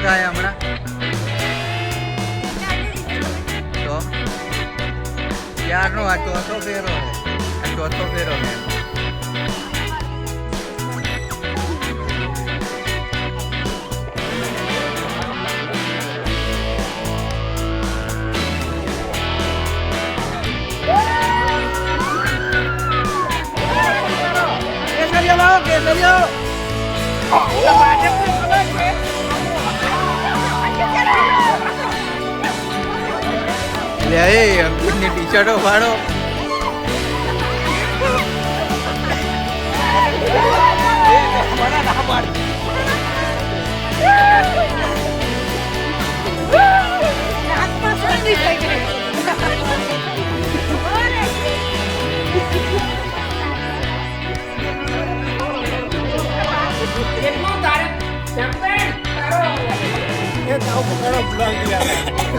થાય હમણાં તો ક્યારનો આ ચોથો ફેરો છે, આ ચોથો ફેરો છે. લે અંકિતની ટી શર્ટો ફાડો.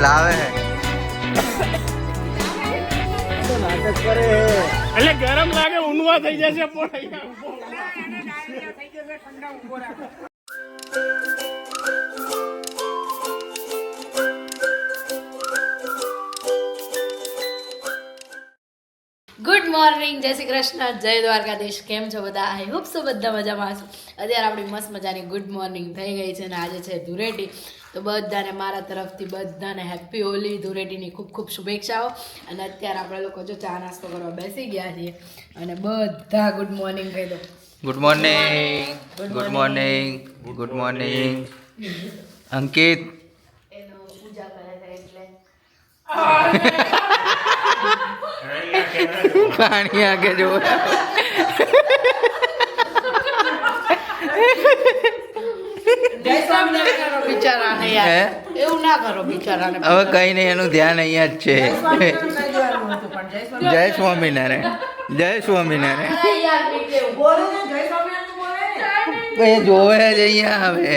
લાવે નાટક કરે એટલે ગરમ લાગે ઊંઘવા થઈ જશે ગુડ મોર્નિંગ, જય શ્રી કૃષ્ણ, જય દ્વારકાધીશ. કેમ છો બધા? આઈ હોપ સો બધા મજામાં છો. અત્યારે આપણી મસ્ત મજાની ગુડ મોર્નિંગ થઈ ગઈ છે અને આજે છે ધૂળેટી. તો બધાને મારા તરફથી બધાને હેપી હોલી, ધૂળેટીની ખૂબ ખૂબ શુભેચ્છાઓ. અને અત્યારે આપણે લોકો જો ચા નાસ્તો કરવા બેસી ગયા છીએ અને બધા ગુડ મોર્નિંગ કહી દો. Good morning, good morning, good morning. Ankit એનો પૂજા કરે છે એટલે પાણી આગે જો બિચારાને યાર, એવું ના કરો બિચારાને. હવે કઈ નહીં, એનું ધ્યાન અહીંયા જ છે. જય સ્વામિનારાયણ, જય સ્વામિનારાયણ. એ જોવે જ અહીંયા આવે.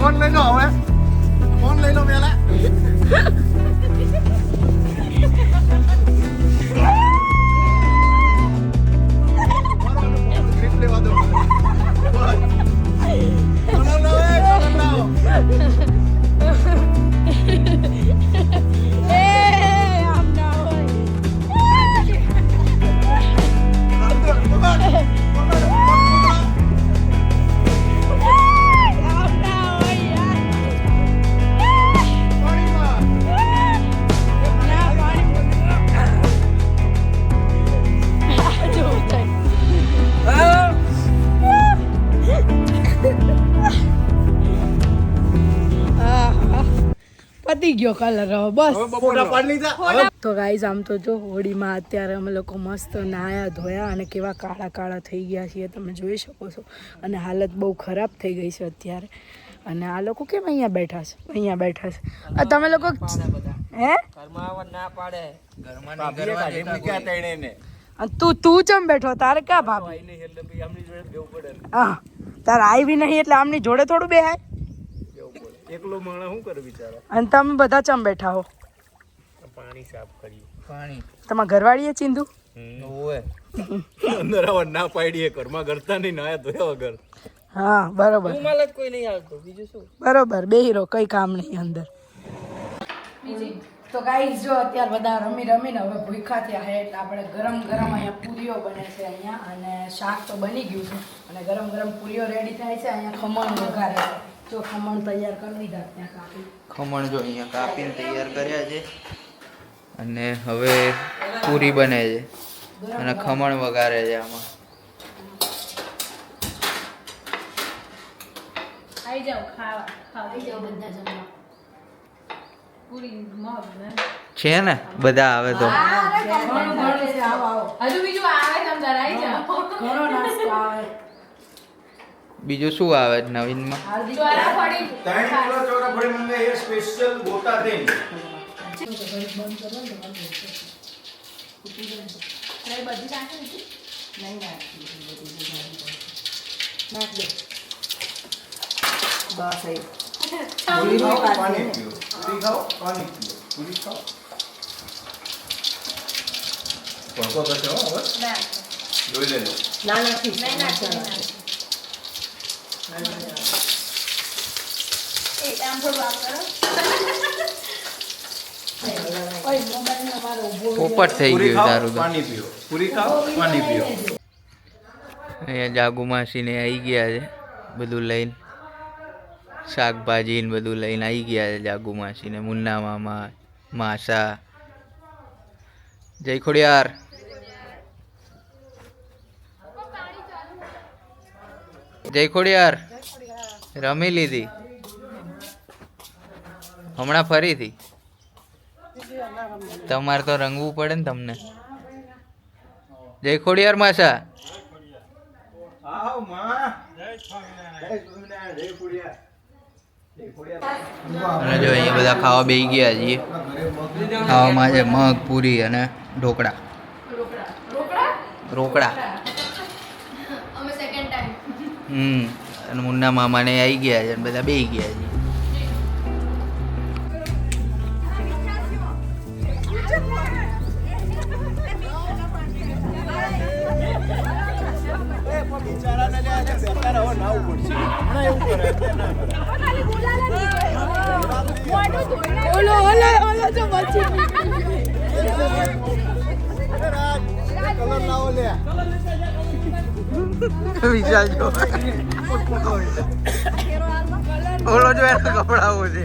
ફોન લઈ લો હવે, ફોન લઈ લો પેલા. પતી ગયો કલર બસ. તો ગાઈઝ આમ તો જો હોળીમાં અત્યારે અમે લોકો મસ્ત નાયા ધોયા અને કેવા કાળા કાળા થઈ ગયા છીએ તમે જોઈ શકો છો. અને હાલત બહુ ખરાબ થઈ ગઈ છે અત્યારે. અને આ લોકો કેમ અહીંયા બેઠા છે? અહીંયા બેઠા છે. તમે લોકો હે તું ચમ બેઠો? તારે ક્યાં ભાભી? હા, તારે આવી નહીં એટલે આમની જોડે થોડું બેહાય. એકલો માણસ શું કરે બિચારો? અને તમે બધા ચમ બેઠા હો? પાણી સાફ કરીએ. પાણી તમારા ઘરવાળીએ ચીંધું ઓએ અંદર આવા ના પાડીએ, ઘરમાં કરતા નહીં, નાયા ધોયા વગર. હા બરોબર, માલ જ કોઈ નહીં આવતું, બીજું શું? બરોબર, બેહીરો, કઈ કામ નહીં અંદર. તો ગાઈઝ જો અત્યારે બધા રમી રમીને હવે ભૂખા થયા છે એટલે આપણે ગરમ ગરમ અહીંયા પૂરીઓ બને છે અહીંયા. અને શાક તો બની ગયું છે અને ગરમ ગરમ પૂરીઓ રેડી થાય છે. અહીંયા ખમણ વઘારે છે. જો ખમણ તૈયાર કરી દીધા ત્યાં કાપી. ખમણ જો અહીંયા કાપીને તૈયાર કર્યા છે અને હવે પૂરી બને છે અને ખમણ વઘારે છે આમાં. આવી જાઓ ખાવા, આવી જાઓ બધા જમવા. પૂરી મગ છે ને બધા આવે તો હજુ બીજું આવે, તમે આવી જાઓ. ઘણો નાસ્તો આવે. બીજું શું આવે નવીનમાં? ચોરાફળી. 3 કિલો ચોરાફળી મંગાઈ એ સ્પેશિયલ ગોટા થઈને. પૂરી ખાઓ, પાણી પીઓ. પૂરી ખાઓ, પાણી પીઓ. પૂરી ખાઓ. ભડકો થશે હો હવે. જોઈ લેજો. પોપટ થઈ પૂરી ગયું ખાઓ, તારું તો. પાણી પીઓ. પૂરી ખાઓ, પાણી પીઓ. અહીંયા જાગુ માસીને આવી ગયા છે બધું લઈને, શાકભાજી ને બધું લઈને આવી ગયા છે જાગુ માસીને. મુન્ના મામા, માસા. જય ખોડિયાર. જય ખોડિયાર. રમી લીધી હમણાં ફરીથી? તમારે તો રંગવું પડે ને તમને. જય ખોડિયાર માસા. આવ માં. જય સ્વામિનારાયણ. જય ખોડિયાર. જય ખોડિયાર. અને જો અહીંયા બધા ખાવા બેસી ગયા છીએ. ખાવામાં છે મગ, પૂરી અને ઢોકળા. રોકડા. અમે સેકન્ડ ટાઈમ. અને મુન્ના મામાને આવી ગયા છે અને બધા બેસી ગયા છે. વિચાર જો ઓલો જો એના કપડાઓ છે.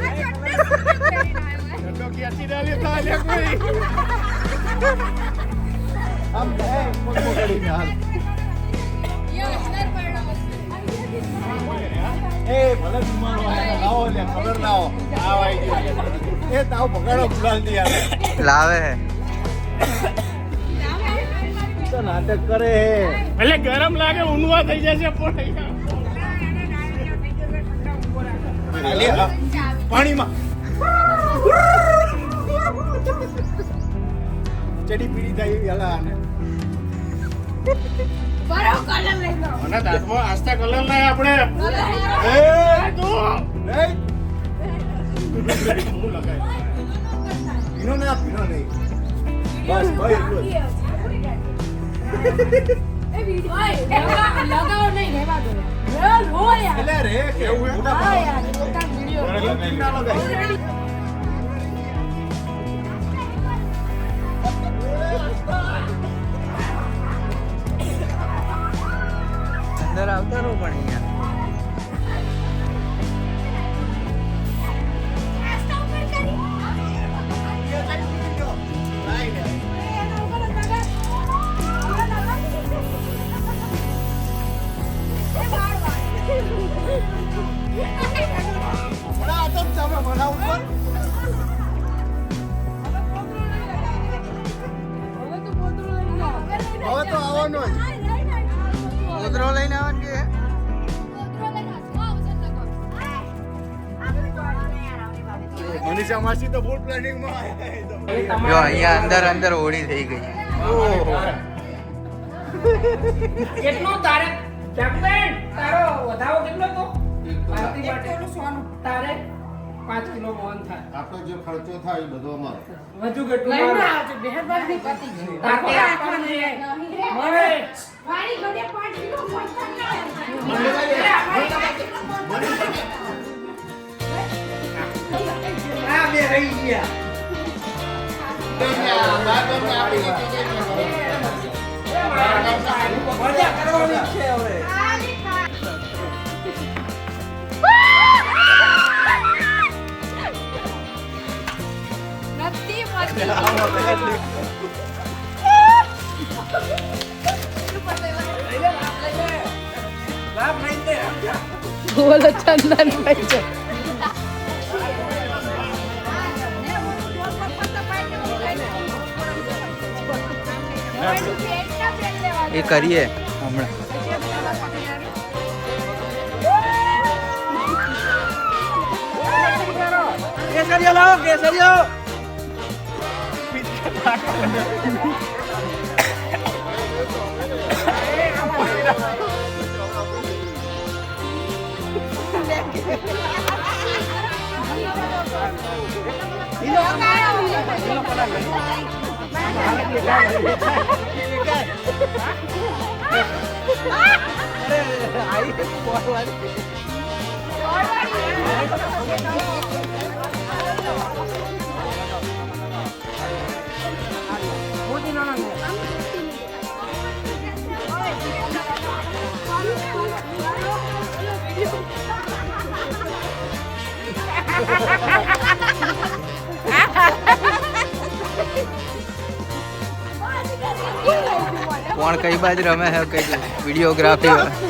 લાવે હે નાટક કરે એટલે ગરમ લાગે ઊંઘવા થઈ જશે પાણીમાં ચડી પીડી થાય અને દાંતમાં આસ્તા કલર લાય આપણે પીનો ના પીનો નહીં બસ ભાઈ એટલું જ. એટલે રે કેવું ના લગાય. અંદર આવતા રહો પણ અહીંયા. હવે તો આવવાનો જ. ઉતરો લઈને આવવાનું કે મનીષા માસી તો ફૂલ પ્લાનિંગ માં જો અહીંયા અંદર હોળી થઈ ગઈ. કેટલું તારે કેપ્ટન તારો વધાવો કેટલો તો પાર્ટી માટે તારે 5 કિલો મોહન થાય આપણો જે ખર્ચો થાય એ બધો અમારો. વધુ કેટલું લઈને આવજો મહેરબાની પતિ તાકે આપણને મળે વાડી ગડે 5 કિલો મોહન થાય આ બે રહી ગયા મજા કરવાની છે હવે બોલો ચંદન ભાઈ છે. એ કરીએ હમણાં. કેસરિયો લાવો કેસરિયો કોણ કઈ બાજુ રમે છે કઈ વિડીયોગ્રાફી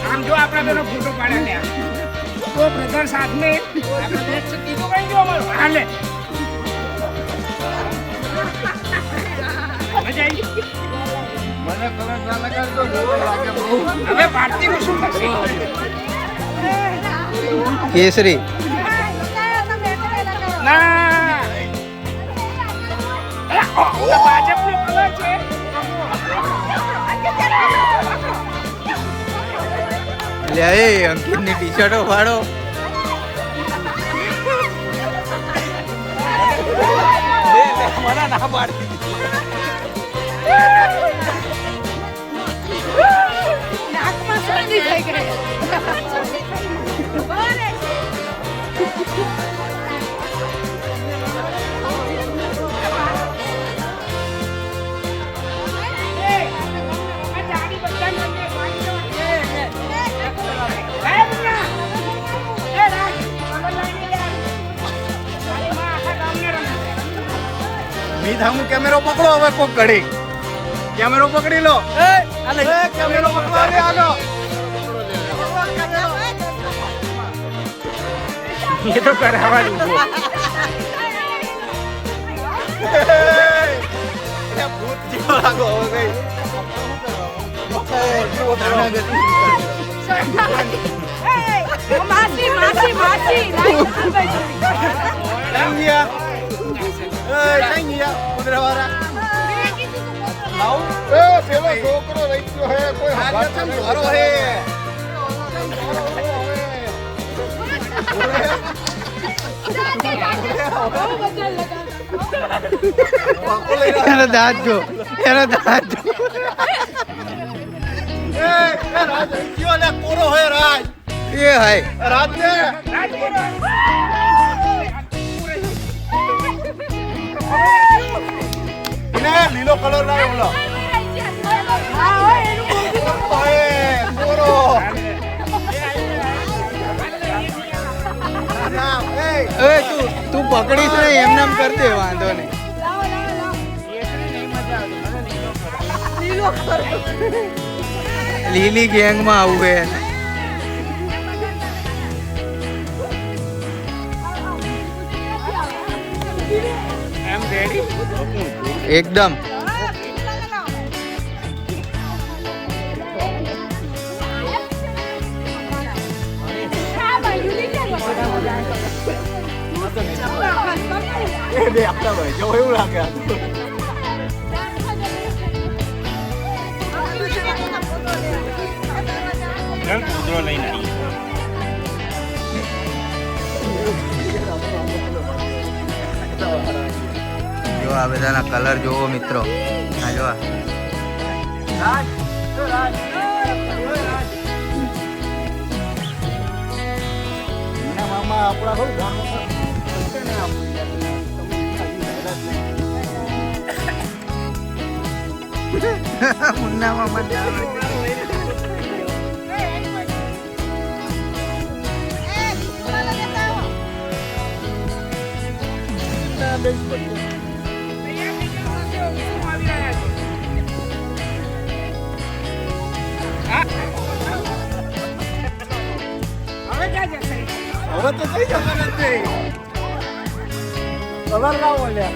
આમ જો આપણા બેનો ફોટો પાડે ત્યાં તો બ્રધર સાથ में આપણે દેખ सकती तो कहीं जो हमारे हाले મજા આવી મને કલર ના લગાડતો લાગે બહુ હવે ભારતી નું શું થશે કેસરી ના ભાજપનો કલર છે લે એ અંકિતની ટી-શર્ટો ફાડો મને ના પાડતી નાકમાં શરદી થઈ ગઈ મીઠામું કેમેરો પકડો હવે કોક ઘડી કેમેરો પકડી લો કેમેરો પકડો હવે આલો ये तो करावानी है ભૂત જેવો લાગો હવે માસી માસી માસી પેલો છોકરો રહી ગયો હે કોઈ હારો હે એનો દાંત જો એનો દાંત જો રાજ કયો લે કોરો હે રાજ એ હાય રાજ ને ઇને લીલો કલર ના ઓલો કોરો એ તું પકડીશ નહીં એમને એમ કર દે વાંધો નહીં લીલી ગેંગમાં આવું હે એમ રેડી એકદમ એ આપતા ભાઈ જો એવું લાગે જણ કૂતરો લઈને આવી જો આ બધાના કલર જોવો મિત્રો આ જો મામા આપણા હોય ગામ મુન્ના મામા ના બેસ પડ્યો હવે તો થઈ જવાનું જ નહીં. કલર લાવો લે.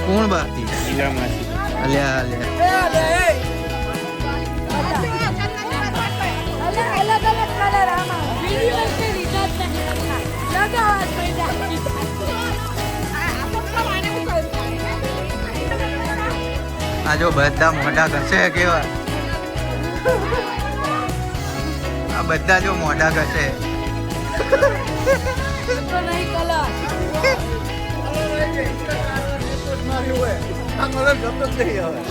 કોણ બાકી અલ્યા અલ્યા અલગ અલગ કલર આમાં વિડિયો છે રિઝલ્ટ લગાવવા આ જો બધા મોઢા ઘસે કેવા આ બધા જો મોઢા ઘસે આ કલર ગમતો જ નહીં હવે.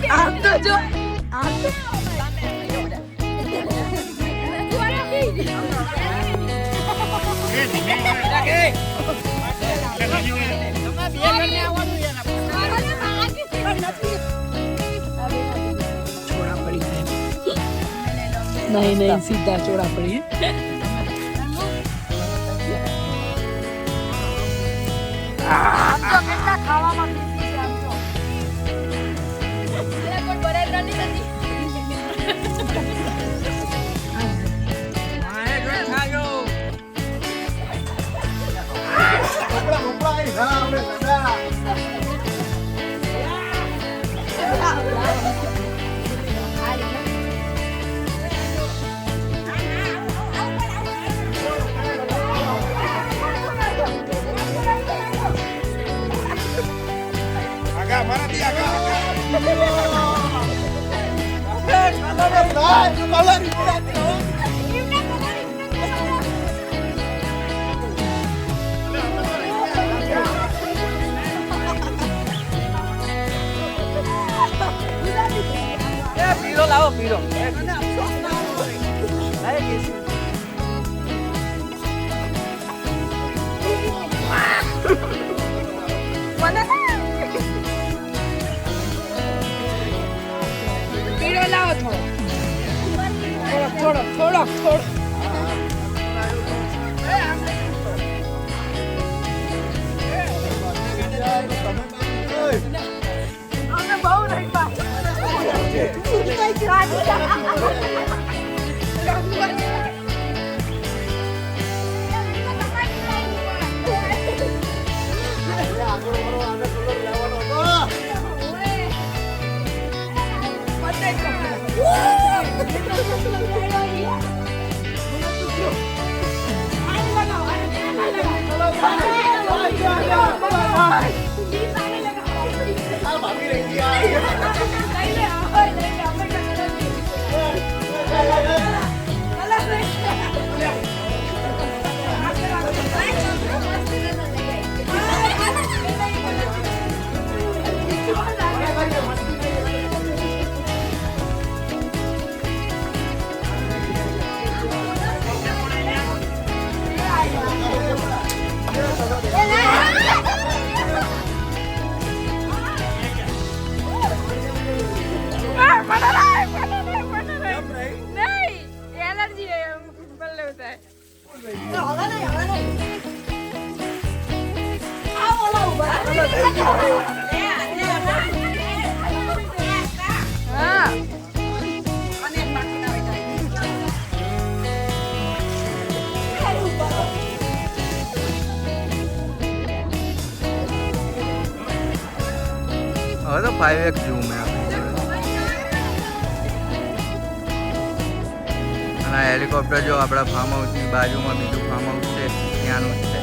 આમ તો જો આમ તો નહીં નહીં સીધા ચોડા પડી આમ તો કેટલા ખાવામાં બિઝી છે આમ તો એટલે પણ બરાબર નથી કપડા અહીં ના આપણે દાદા. આગા મારાથી આગા પીળો લાવો પીળો પીળો લાવો થોડો થોડો અમે બહુ નહીં હવે તો 5x જોઉં મેં અને આ હેલિકોપ્ટર જો આપણા ફાર્મ હાઉસની બાજુમાં બીજું ફાર્મ હાઉસ છે ત્યાંનું જ છે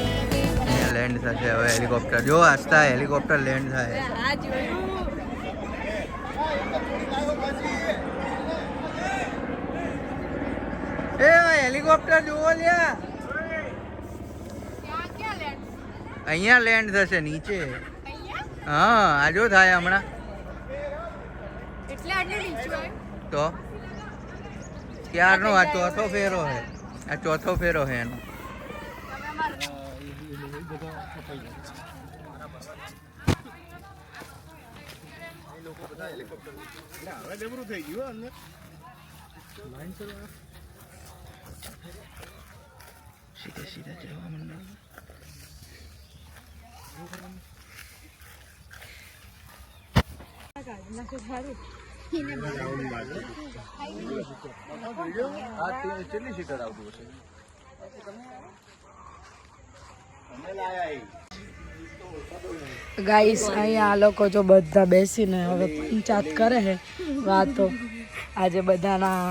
ત્યાં લેન્ડ થશે હવે હેલિકોપ્ટર જો આસ્તા હેલિકોપ્ટર લેન્ડ થાય એ હેલિકોપ્ટર જુઓ લ્યા અહીંયા લેન્ડ થશે નીચે. હા આ જો થાય હમણાં એટલે આટલી નીચે હોય તો ક્યારનો આ ચોથો ફેરો હે. આ ચોથો ફેરો હે એનો. સીધે સીધા જવા માંડો. ગાઈસ અહીંયા આ લોકો જો બધા બેસીને હવે પંચાયત કરે છે વાતો. આજે બધાના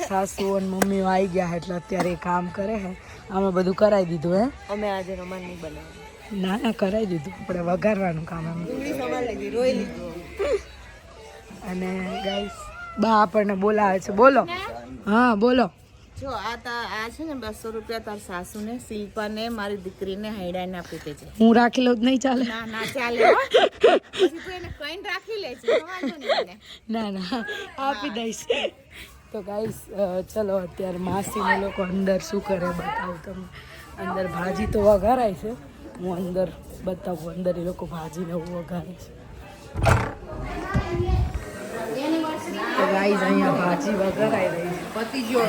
સાસુ અને મમ્મીઓ આવી ગયા છે એટલે અત્યારે એ કામ કરે છે. આમાં બધું કરાવી દીધું હે. અમે આજે રમણ નહીં બનાવ્યું ના ના કરાવી દીધું. આપણે વઘારવાનું કામ એમ. અને ગાઈસ બા આપણને બોલાવે છે. બોલો. હા બોલો. જો આ છે ને 200 રૂપિયા તાર સાસુને શિલ્પાને મારી દીકરીને હાઈડાને આપી દેજે. હું રાખી લઉં તો નહીં ચાલે? ના ના ચાલે હો. પછી તું એને કઈ રાખી લેજે વાંધો નહીં મને. ના ના આપી દઈશ. તો ગાઈસ ચલો અત્યારે માસીને લોકો અંદર શું કરે બતાવું તમને. અંદર ભાજી તો વઘારાય છે. હું અંદર બતાવું. અંદર એ લોકો ભાજીને એવું વઘારે છે. તો ગાઈસ અહીંયા ભાજી વઘારાઈ રહી છે. પતિ જો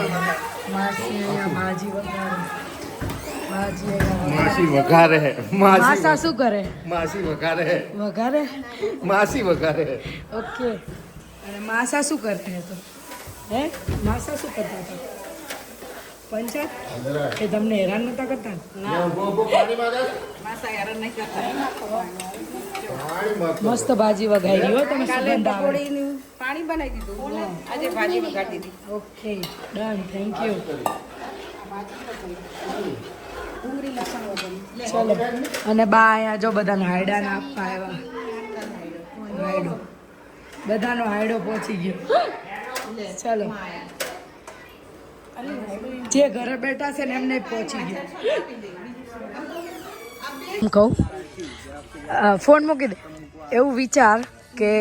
માસી અહીંયા ભાજી વઘારે. ભાજી અહીંયા માસી વઘારે હે. માસા શું કરે? માસી વઘારે હે. વઘારે. માસી વઘારે હે. ઓકે. અને માસા શું કરે તો? હે માસા શું કરતા હતા? પંચાયત એ તમને હેરાન નતા કરતા? મસ્ત ભાજી વઘારી હો તમે. સુગંધ આવે. પાણી બનાવી દીધું આજે ભાજી વઘારી દીધી. Okay done. Thank you. ચલો. અને બા અહીંયા જો બધાને હાયડાને આપવા આવ્યા. હાયડો બધાનો હાયડો પહોંચી ગયો. ચાલો જે ઘરે બેઠા છે ને એમને પહોંચી ગયો. હું કહું ફોન મૂકી દે. એવું વિચાર કે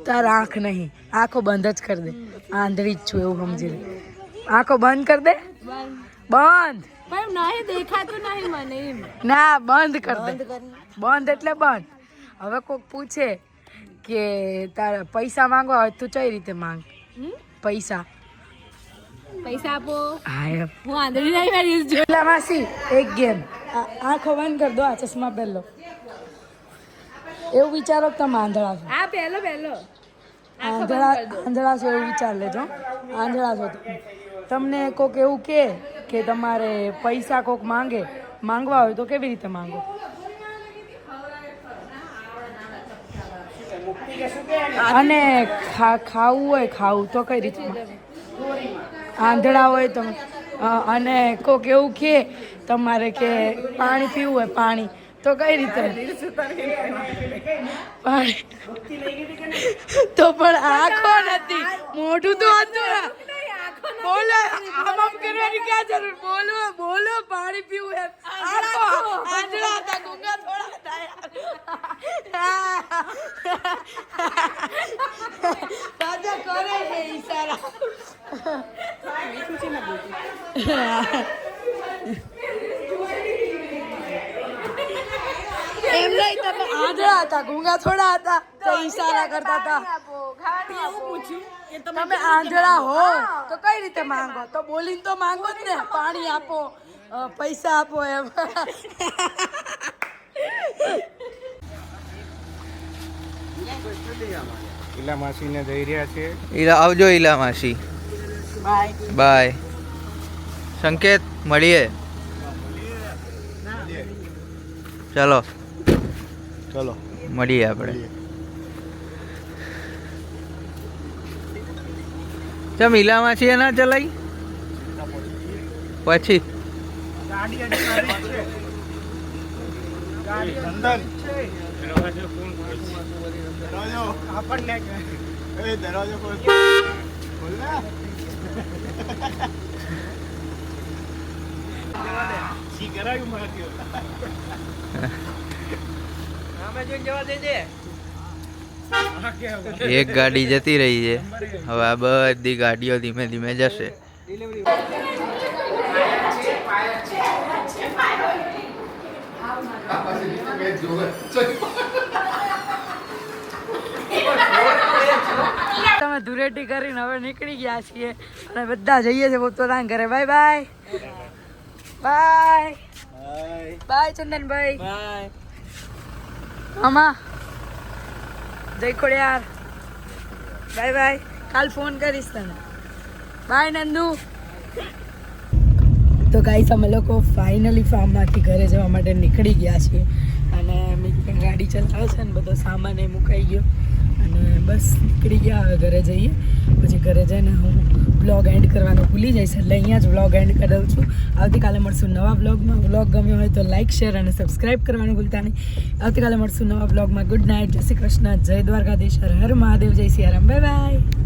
તારા આંખ નહીં, આંખો બંધ જ કરી દે. આંધળી જ છું એવું સમજી લે. આંખો બંધ કરી દે. બંધ પણ નહીં દેખાતું નહીં મને એમ. ના બંધ કરી દે. બંધ એટલે બંધ. હવે કોઈક પૂછે કે તારા પૈસા માંગવા હોય તું કઈ રીતે માંગ? પૈસા પૈસા આપો. હા એમ. હું આંધળી નહીં મારી છું. પેલા માસી એક ગેમ. આંખો બંધ કરી દો. આ ચશ્મા પહેલો. એવું વિચારો કે તમે આંધળા છો. આ પહેલો આંધળા છો એવું વિચાર લેજો. આંધળા છો તમે. તમને કોક એવું કે તમારે પૈસા કોક માંગવા હોય તો કેવી રીતે માંગો? અને ખાવું તો કઈ રીતે? આંધળા હોય તમે. અને કોક એવું કે તમારે કે પાણી પીવું હોય પાણી તો કઈ રીતે? પાણી તો પણ આંખો નથી, મોઢું તો હતું ને. બોલો આમ કરવાની ક્યાં જરૂર? બોલો પાણી પીવું એમ. આંખો આંધળા હતા, ગુંગા થોડા હતા. રાજા કરે છે ઈશારા. એમ નહીં, તમે આંધળા હતા, ગુંગા થોડા હતા તો ઈશારા કરતા હતા. તમે આંધળા હો તો કઈ રીતે માંગો? તો બોલીને તો માંગો જ ને. પાણી આપો, પૈસા આપો એમ. ઈલા માસીને જઈ રહ્યા છે. આવજો ઈલા માસી. બાય. સંકેત મળીએ. ચલો ચલો મળીએ આપણે. ચમ ઈલા માસી એ ના ચલાઈ પછી દરવાજો ખોલ. એક ગાડી જતી રહી છે, હવે આ બધી ગાડીઓ ધીમે ધીમે જશે. તમે ધૂળેટી કરીને હવે નીકળી ગયા છીએ અને બધા જઈએ છીએ પોતાના ઘરે. Bye bye bye bye Chandanbhai bye મામા જય ખોડિયાર. બાય બાય, કાલ ફોન કરીશ તને. બાય નંદુ. તો ગાઈસ અમે લોકો ફાઇનલી ફાર્મમાંથી ઘરે જવા માટે નીકળી ગયા છીએ અને મિત્ર ગાડી ચલાવે છે ને બધો સામાન એ મુકાઈ ગયો અને બસ નીકળી ગયા. હવે ઘરે જઈએ, પછી ઘરે જઈને હું બ્લોગ એન્ડ કરવાનું ભૂલી જઈશ એટલે અહીંયા જ બ્લોગ એન્ડ કરી દઉં છું. આવતીકાલે મળશું નવા બ્લોગમાં. બ્લોગ ગમ્યો હોય તો લાઇક શેર અને સબસ્ક્રાઈબ કરવાનું ભૂલતા નહીં. આવતીકાલે મળશું નવા બ્લોગમાં. ગુડ નાઇટ, જય શ્રી કૃષ્ણ, જય દ્વારકાધીશ, હર હર મહાદેવ, જય સિયારામ, બાય બાય.